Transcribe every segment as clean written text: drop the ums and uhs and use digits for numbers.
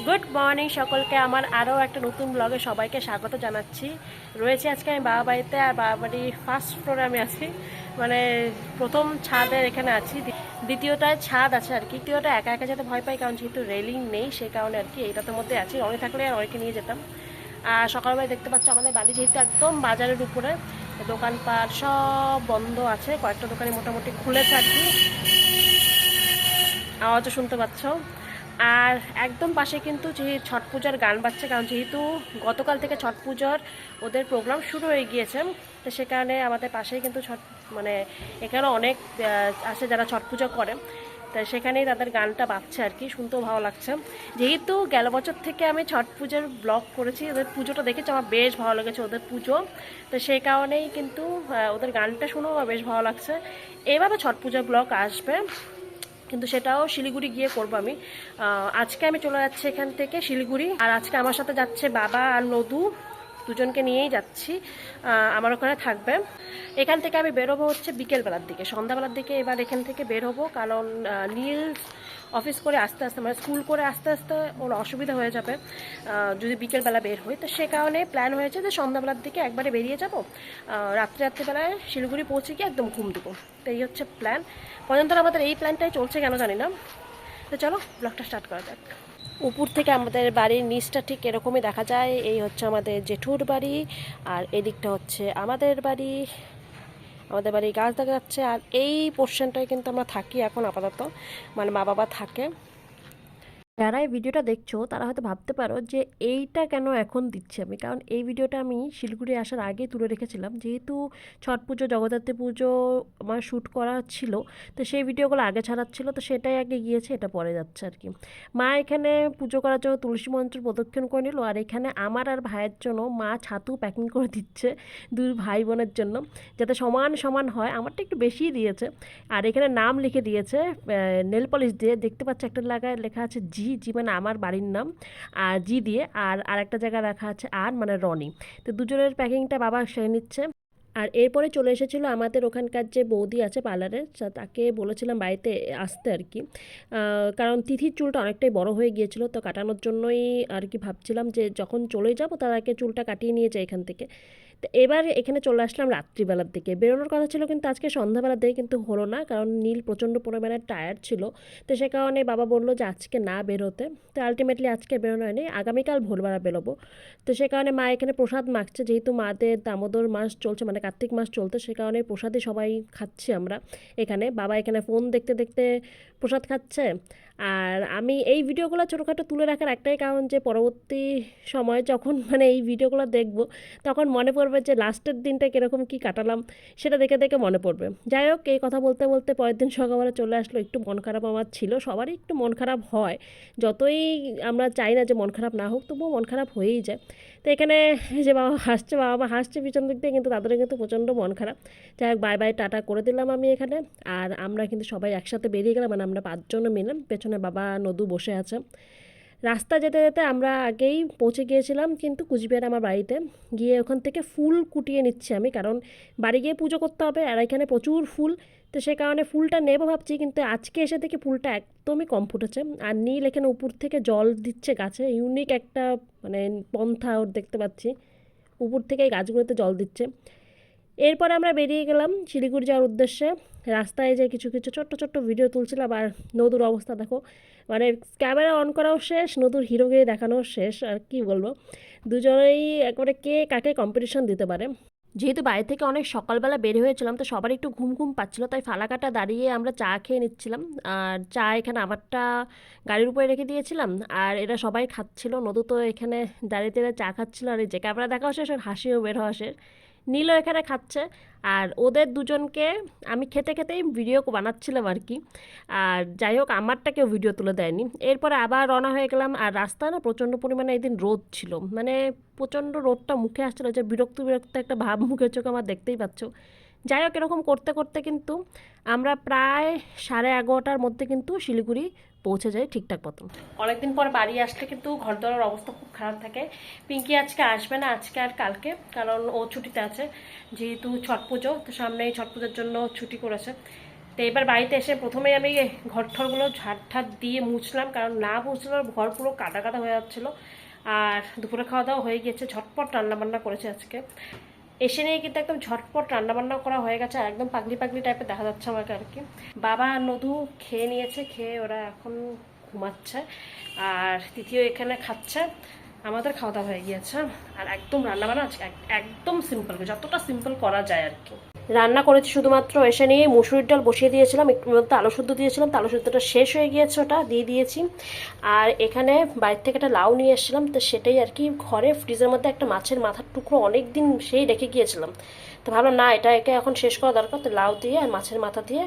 Good morning সকলকে। আমার আরও একটা নতুন ব্লগে সবাইকে স্বাগত জানাচ্ছি। রয়েছে আজকে আমি বাবা বাড়িতে, আর বাবা বাড়ির ফার্স্ট ফ্লোরে আমি আছি, মানে প্রথম ছাদের এখানে আছি। দ্বিতীয়টায় ছাদ আছে আর কি। তৃতীয়টা একা একা যেতে ভয় পাই, কারণ যেহেতু রেলিং নেই সেই কারণে আর কি এইটার মধ্যে আছি। অনেক থাকলে আর অনেকে নিয়ে যেতাম। আর সকালবেলা দেখতে পাচ্ছ আমাদের বাড়ি যেহেতু একদম বাজারের উপরে, দোকানপাট সব বন্ধ আছে, কয়েকটা দোকানে মোটামুটি খুলেছে আর কি, আওয়াজও শুনতে পাচ্ছ। আর একদম পাশে কিন্তু যে ছট পূজার গান বাজছে, কারণ যেহেতু গতকাল থেকে ছট পূজার ওদের প্রোগ্রাম শুরু হয়ে গিয়েছে, তো সে কারণে আমাদের পাশেই কিন্তু ছট, মানে এখানে অনেক আছে যারা ছট পূজা করে, তাই সেখানেই তাদের গানটা বাজছে আর কি, শুনতেও ভালো লাগছে। যেহেতু গেল বছর থেকে আমি ছট পুজোর ব্লগ করেছি, ওদের পুজোটা দেখেছি, আমার বেশ ভালো লেগেছে ওদের পুজো, তো সেই কারণেই কিন্তু ওদের গানটা শুনেও আমার বেশ ভালো লাগছে। এবারও ছট পূজার ব্লগ আসবে, কিন্তু সেটাও শিলিগুড়ি গিয়ে করবো আমি। আজকে আমি চলে যাচ্ছি এখান থেকে শিলিগুড়ি, আর আজকে আমার সাথে যাচ্ছে বাবা আর নদু, দুজনকে নিয়েই যাচ্ছি। আমার ওখানে থাকবে। এখান থেকে আমি বেরোবো হচ্ছে বিকেলবেলার দিকে, সন্ধ্যাবেলার দিকে এবার এখান থেকে বের হবো, কারণ নীল অফিস করে আস্তে আস্তে, মানে স্কুল করে আস্তে আস্তে ওর অসুবিধা হয়ে যাবে যদি বিকেলবেলা বের হই। তো সে কারণে প্ল্যান হয়েছে যে সন্ধ্যাবেলার দিকে একবারে বেরিয়ে যাব, রাত্রিবেলায় শিলিগুড়ি পৌঁছে গিয়ে একদম ঘুম দেবো। তো এই হচ্ছে প্ল্যান। পর্যন্ত আমাদের এই প্ল্যানটাই চলছে, কেন জানি না। তো চলো ব্লগটা স্টার্ট করা যাক। উপর থেকে আমাদের বাড়ির নিচটা ঠিক এরকমই দেখা যায়। এই হচ্ছে আমাদের জেঠুর বাড়ি, আর এদিকটা হচ্ছে আমাদের বাড়ি। আমাদের বাড়ির গাছ দেখা যাচ্ছে, আর এই পোর্শনটায় কিন্তু আমরা থাকি এখন আপাতত, মানে মা বাবা থাকে। যারা এই ভিডিওটা দেখছো তারা হয়তো ভাবতে পারো যে এইটা কেন এখন দিচ্ছি আমি, কারণ এই ভিডিওটা আমি শিলিগুড়ি আসার আগেই তুলে রেখেছিলাম, যেহেতু ছট পুজো জগদ্ধাত্রী পুজো আমার শ্যুট করা ছিল, তো সেই ভিডিওগুলো আগে ছাড়াচ্ছিল, তো সেটাই আগে গিয়েছে, এটা পরে যাচ্ছে আর কি। মা এখানে পুজো করার জন্য তুলসী মন্ত্র প্রদক্ষিণ করে নিল, আর এখানে আমার আর ভাইয়ের জন্য মা ছাতু প্যাকিং করে দিচ্ছে, দুই ভাই বোনের জন্য, যাতে সমান সমান হয়। আমারটা একটু বেশিই দিয়েছে। আর এখানে নাম লিখে দিয়েছে নেল পলিশ দিয়ে, দেখতে পাচ্ছি একটা লাগায় লেখা আছে জি, জি মানে আমার বাড়ির নাম, আর জি দিয়ে, আর আরেকটা জায়গায় রাখা আছে আর মানে রনি। তো দুজনের প্যাকিংটা বাবা সেরে নিচ্ছে। আর এরপরে চলে এসেছিলো আমাদের ওখানকার যে বৌদি আছে পার্লারের, তাকে বলেছিলাম বাড়িতে আসতে আর কি, কারণ তিথির চুলটা অনেকটাই বড় হয়ে গিয়েছিল, তো কাটানোর জন্যই আর কি ভাবছিলাম যে যখন চলে যাব তার আগে চুলটা কাটিয়ে নিয়ে যাই এখান থেকে। তো এবার এখানে চলে আসলাম রাত্রিবেলার দিকে। বেরোনোর কথা ছিল কিন্তু আজকে সন্ধ্যাবেলার দিকে, কিন্তু হলো না, কারণ নীল প্রচণ্ড পরিমাণে টায়ার্ড ছিল। তো সে কারণে বাবা বললো যে আজকে না বেরোতে। তো আলটিমেটলি আজকে বেরোনো হয়নি, আগামীকাল ভোরবেলা বেরোবো। তো সে কারণে মা এখানে প্রসাদ মাখছে, যেহেতু মাদের দামোদর মাস চলছে, মানে কার্তিক মাস চলতে, সে কারণে প্রসাদই সবাই খাচ্ছি আমরা এখানে। বাবা এখানে ফোন দেখতে দেখতে প্রসাদ খাচ্ছে। আর আমি এই ভিডিওগুলো ছোটোখাটো তুলে রাখার একটাই কারণ, যে পরবর্তী সময় যখন মানে এই ভিডিওগুলো দেখবো, তখন মনে পড়বে যে লাস্টের দিনটা কীরকম কী কাটালাম, সেটা দেখে দেখে মনে পড়বে। যাই হোক, এই কথা বলতে বলতে পরের দিন সকালবেলা চলে আসলো। একটু মন খারাপ আমার ছিল, সবারই একটু মন খারাপ হয়, যতই আমরা চাই না যে মন খারাপ না হোক, তবুও মন খারাপ হয়েই যায়। তো এখানে যে বাবা হাসছে, বাবা মা হাসছে পিছন দিক দিয়ে, কিন্তু তাদেরও কিন্তু প্রচণ্ড মন খারাপ। যাই হোক, বাই বাই টাটা করে দিলাম আমি এখানে। আর আমরা কিন্তু সবাই একসাথে বেরিয়ে গেলাম, মানে আমরা 5 জন মিলে, পেছনে বাবা নদু বসে আছে। রাস্তা যেতে যেতে আমরা আগেই পৌঁছে গিয়েছিলাম কিন্তু কুচবিহার আমার বাড়িতে। গিয়ে ওখান থেকে ফুল কুটিয়ে নিচ্ছি আমি, কারণ বাড়ি গিয়ে পুজো করতে হবে, আর এখানে প্রচুর ফুল। তো সে কারণে ফুলটা নেবো ভাবছি, কিন্তু আজকে এসে দেখি ফুলটা একদমই কম ফুটেছে। আর নীল এখানে উপর থেকে জল দিচ্ছে গাছে, ইউনিক একটা মানে পন্থা ওর দেখতে পাচ্ছি, উপর থেকে এই গাছগুলোতে জল দিচ্ছে। এরপর আমরা বেরিয়ে গেলাম শিলিগুড়ি যাওয়ার উদ্দেশ্যে। রাস্তায় যে কিছু কিছু ছোট্ট ছোট্ট ভিডিও তুলছিলাম, আর নদুর অবস্থা দেখো, মানে ক্যামেরা অন করাও শেষ, নদুর হিরোগিরি দেখানোও শেষ। আর কি বলবো, দুজনেই একবারে কে কাকে কম্পিটিশন দিতে পারে। যেহেতু বাড়ি থেকে অনেক সকালবেলা বের হয়েছিলাম, তো সবার একটু ঘুম ঘুম পাচ্ছিলো, তাই ফালাকাটা দাঁড়িয়ে আমরা চা খেয়ে নিচ্ছিলাম। আর চা এখানে আমারটা গাড়ির উপরে রেখে দিয়েছিলাম, আর এরা সবাই খাচ্ছিল। নদু তো এখানে দাঁড়িয়ে দাঁড়িয়ে চা খাচ্ছিল, আর এই যে ক্যামেরা দেখাও শেষ আর হাসিও বের হওয়া শেষ। নীলও এখানে খাচ্ছে। আর ওদের দুজনকে আমি খেতে খেতেই ভিডিও বানাচ্ছিলাম আর কি। আর যাই হোক, আমারটা কেউ ভিডিও তুলে দেয়নি। এরপরে আবার রওনা হয়ে গেলাম। আর রাস্তায় না প্রচণ্ড পরিমাণে এদিন রোদ ছিল, মানে প্রচণ্ড রোদটা মুখে আসছিলো, যে বিরক্ত বিরক্ত একটা ভাব মুখের চোখে আমার, দেখতেই পাচ্ছ। যাই হোক, এরকম করতে করতে কিন্তু আমরা প্রায় 11:30টার মধ্যে কিন্তু শিলিগুড়ি পৌঁছে যাই ঠিকঠাক মতন। অনেকদিন পর বাড়ি আসলে কিন্তু ঘর দোয়ার অবস্থা খুব খারাপ থাকে। পিঙ্কি আজকে আসবে না, আজকে আর কালকে, কারণ ও ছুটিতে আছে, যেহেতু ছট পুজো, তো সামনেই ছট পুজোর জন্য ছুটি করেছে। তো তো এবার বাড়িতে এসে প্রথমেই আমি ঘর ঠরগুলো ঝাড় ঠাট দিয়ে মুছলাম, কারণ না মুছলে ঘর পুরো কাদা কাদা হয়ে যাচ্ছিলো। আর দুপুরে খাওয়া দাওয়া হয়ে গেছে, ঝটপট রান্নাবান্না করেছে আজকে। এসে নিয়ে কিন্তু একদম ঝটপট রান্নাবান্না করা হয়ে গেছে, আর একদম পাগলি পাগলি টাইপের দেখা যাচ্ছে আমাকে আর কি। বাবা আর নদু খেয়ে নিয়েছে, খেয়ে ওরা এখন ঘুমাচ্ছে, আর তৃতীয় এখানে খাচ্ছে। আমাদের খাওয়া দাওয়া হয়ে গিয়েছে, আর একদম রান্নাবান্না আজকে একদম সিম্পল, যতটা সিম্পল করা যায় আর কি রান্না করেছি। শুধুমাত্র এসে নিয়ে মুসুরির ডাল বসিয়ে দিয়েছিলাম, একটু মধ্যে আলু সেদ্ধ দিয়েছিলাম, তো আলু সেদ্ধটা শেষ হয়ে গিয়েছে, ওটা দিয়ে দিয়েছি। আর এখানে বাইরে থেকে একটা লাউ নিয়ে এসেছিলাম, তো সেটাই আর কি ঘরে ফ্রিজের মধ্যে একটা মাছের মাথার টুকরো অনেক দিন সেই রেখে গিয়েছিলাম, তো ভাবলাম না এটা একে এখন শেষ করা দরকার, তো লাউ দিয়ে আর মাছের মাথা দিয়ে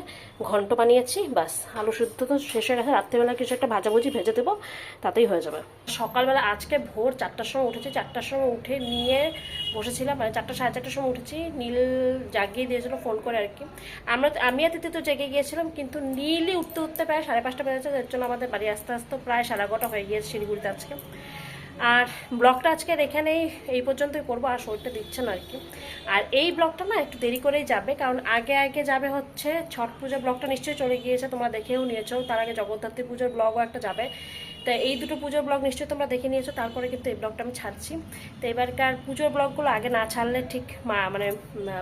ঘন্ট বানিয়েছি, বাস। আলু সেদ্ধ তো শেষ হয়ে গেছে, রাত্রেবেলা কিছু একটা ভাজাভুজি ভেজে দেবো, তাতেই হয়ে যাবে। সকালবেলা আজকে ভোর 4টার সময় উঠেছি, 4টার সময় উঠে নিয়ে বসেছিলাম, মানে 4টা সাড়ে 4টার সময় উঠেছি। নীল জাগিয়ে দিয়েছিল ফোন করে আর কি। আমি আর তিথি তো জেগে গিয়েছিলাম, কিন্তু নীলই উঠতে উঠতে প্রায় 5:30 বেজেছে, এর জন্য আমাদের বাড়ি আসতে আসতে প্রায় 11:30 হয়ে গিয়েছে শিলিগুড়িতে আজকে। আর ব্লগটা আজকের এখানেই এই পর্যন্তই করবো, আর শরীরটা দিচ্ছে না আর কি। আর এই ব্লগটা না একটু দেরি করেই যাবে, কারণ আগে আগে যাবে হচ্ছে ছট পূজা ব্লগটা নিশ্চয়ই চলে গিয়েছে, তোমরা দেখেও নিয়েছো। তার আগে জগদ্ধাত্রী পুজোর ব্লগও একটা যাবে, তো এই দুটো পুজোর ব্লগ নিশ্চয়ই তোমরা দেখে নিয়েছো, তারপরে কিন্তু এই ব্লগটা আমি ছাড়ছি। তো এবারকার পুজোর ব্লগগুলো আগে না ছাড়লে ঠিক মানে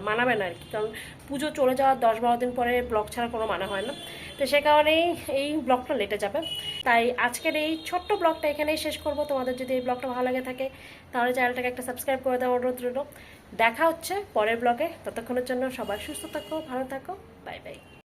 মানাবে না আর কি, কারণ পুজো চলে যাওয়ার 10-12 দিন পরে ব্লগ ছাড়া কোনো মানে হয় না, তো সে কারণেই এই ব্লগটা লেটে যাবে। তাই আজকের এই ছোট্ট ব্লগটা এখানেই শেষ করব। তোমাদের যদি এই ব্লগটা ভালো লাগে থাকে তাহলে চ্যানেলটাকে একটা সাবস্ক্রাইব করে দেওয়ার অনুরোধ রইল। দেখা হচ্ছে পরের ব্লগে, ততক্ষণের জন্য সবাই সুস্থ থাকো, ভালো থাকো, বাই বাই।